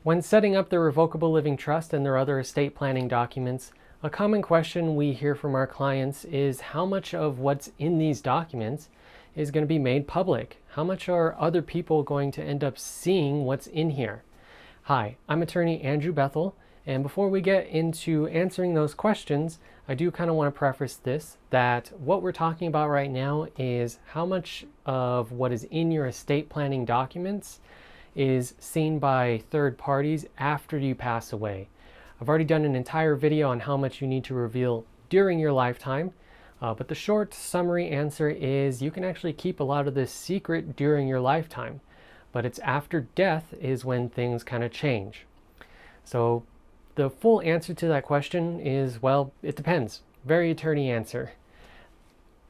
When setting up the revocable living trust and their other estate planning documents, a common question we hear from our clients is how much of what's in these documents is going to be made public? How much are other people going to end up seeing what's in here? Hi, I'm attorney Andrew Bethel, and before we get into answering those questions, I do kind of want to preface this, that what we're talking about right now is how much of what is in your estate planning documents is seen by third parties after you pass away. I've already done an entire video on how much you need to reveal during your lifetime, but the short summary answer is you can actually keep a lot of this secret during your lifetime, but it's after death is when things kind of change. So the full answer to that question is, well, it depends. Very attorney answer.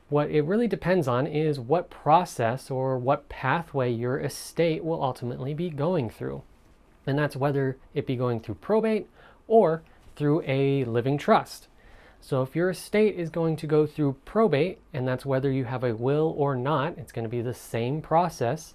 What it really depends on is what process or what pathway your estate will ultimately be going through. And that's whether it be going through probate or through a living trust. So if your estate is going to go through probate, and that's whether you have a will or not, it's going to be the same process,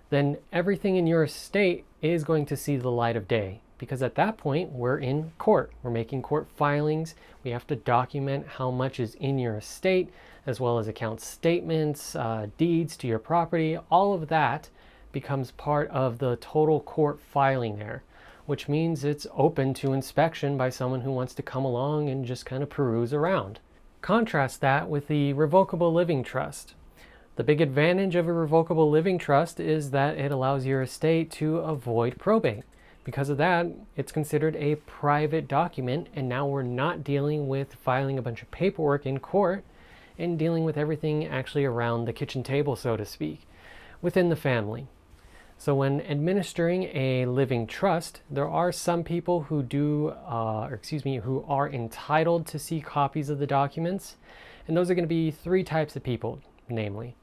then everything in your estate is going to see the light of day. Because at that point, we're in court. We're making court filings. We have to document how much is in your estate, as well as account statements, deeds to your property. All of that becomes part of the total court filing there, which means it's open to inspection by someone who wants to come along and just kind of peruse around. Contrast that with the revocable living trust. The big advantage of a revocable living trust is that it allows your estate to avoid probate. Because of that, it's considered a private document, and now we're not dealing with filing a bunch of paperwork in court and dealing with everything actually around the kitchen table, so to speak, within the family. So when administering a living trust, there are some people who who are entitled to see copies of the documents, and those are going to be three types of people, namely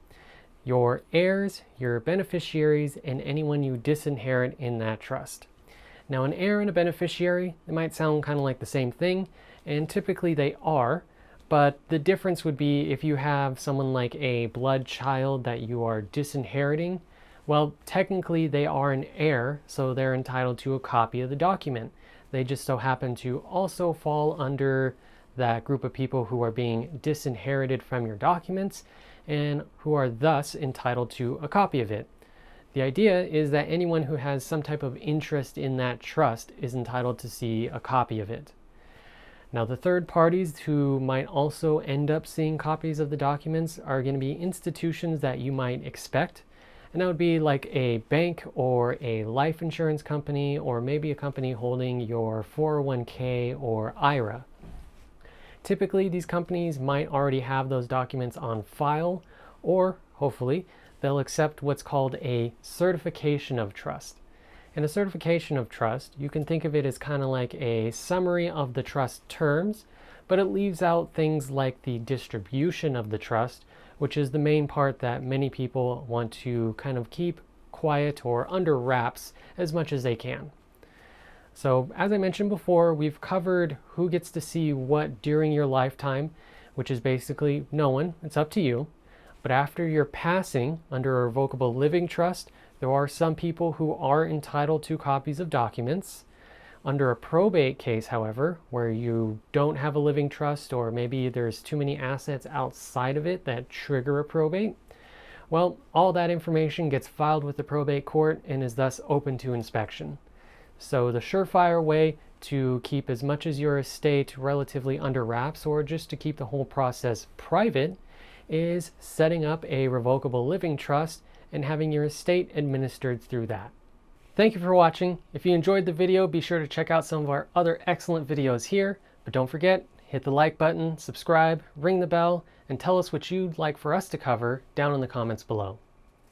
your heirs, your beneficiaries, and anyone you disinherit in that trust. Now, an heir and a beneficiary, they might sound kind of like the same thing, and typically they are, but the difference would be if you have someone like a blood child that you are disinheriting, well, technically they are an heir, so they're entitled to a copy of the document. They just so happen to also fall under that group of people who are being disinherited from your documents and who are thus entitled to a copy of it. The idea is that anyone who has some type of interest in that trust is entitled to see a copy of it. Now, the third parties who might also end up seeing copies of the documents are going to be institutions that you might expect. And that would be like a bank or a life insurance company, or maybe a company holding your 401k or IRA. Typically, these companies might already have those documents on file, or hopefully, they'll accept what's called a certification of trust. And a certification of trust, you can think of it as kind of like a summary of the trust terms, but it leaves out things like the distribution of the trust, which is the main part that many people want to kind of keep quiet or under wraps as much as they can. So as I mentioned before, we've covered who gets to see what during your lifetime, which is basically no one. It's up to you. But after your passing under a revocable living trust, there are some people who are entitled to copies of documents. Under a probate case, however, where you don't have a living trust, or maybe there's too many assets outside of it that trigger a probate, well, all that information gets filed with the probate court and is thus open to inspection. So the surefire way to keep as much as your estate relatively under wraps, or just to keep the whole process private, is setting up a revocable living trust and having your estate administered through that. Thank you for watching. If you enjoyed the video, be sure to check out some of our other excellent videos here. But don't forget, hit the like button, subscribe, ring the bell, and tell us what you'd like for us to cover down in the comments below.